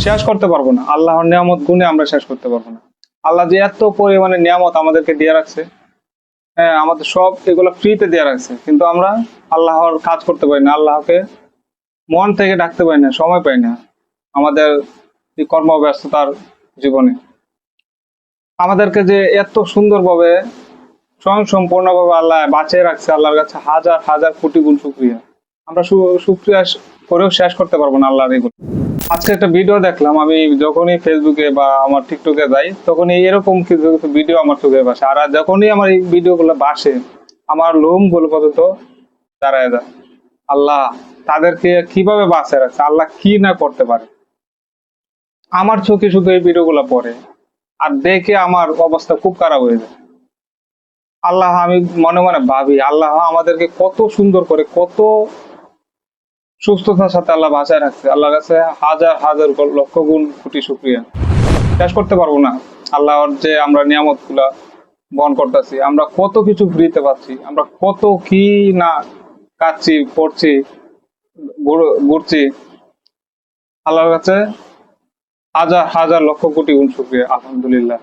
শেষ করতে পারবো না। আল্লাহর নিয়ামত গুণে আমরা শেষ করতে পারবো না। আল্লাহ যে এত পরিমাণে নিয়ামত আমাদেরকে দিয়ে রাখছে, হ্যাঁ, আমাদের সব এগুলো ফ্রিতে দিয়ে রাখছে, কিন্তু আমরা আল্লাহর কাজ করতে পারি না, আল্লাহকে মন থেকে ডাকতে পারি না, সময় পাই না আমাদের এই কর্মব্যস্ততার জীবনে। আমাদেরকে যে এত সুন্দরভাবে স্বয়ং সম্পূর্ণভাবে আল্লাহ বাঁচিয়ে রাখছে, আল্লাহর কাছে হাজার হাজার কোটি গুণ শুকরিয়া। আমরা শুকরিয়া করেও শেষ করতে পারবো না আল্লাহর এগুলো। আজকে একটা ভিডিও দেখলাম, আমি যখনই ফেসবুকে বা আমার টিকটকে যাই তখনই এরকম কিছু কিছু ভিডিও আমার চোখে ভাসে, আর যখনই আমার এই ভিডিও গুলো ভাসে আমার লোম গুলো পর্যন্ত দাঁড়ায় যায়। আল্লাহ তাদেরকে কিভাবে বাঁচিয়ে রাখছে, আল্লাহ কি না করতে পারে। আমার চোখে শুধু এই ভিডিও গুলো পড়ে আর দেখে আমার অবস্থা খুব খারাপ হয়ে যায়। আল্লাহ, আমি মনে মনে ভাবি আল্লাহ আমাদেরকে কত সুন্দর করে, কত সুস্থতার সাথে আল্লাহ বাঁচায় রাখছে। আল্লাহর কাছে হাজার হাজার লক্ষ গুণ কোটি শুকরিয়া, শেষ করতে পারবো না। আল্লাহর যে আমরা নিয়ামত গুলা বহন করতেছি, আমরা কত কিছু ফ্রিতে পাচ্ছি, আমরা কত কি না কাচ্ছি, পড়ছি, ঘুরছি। আল্লাহর কাছে হাজার হাজার লক্ষ কোটি গুণ শুকরিয়া, আলহামদুলিল্লাহ।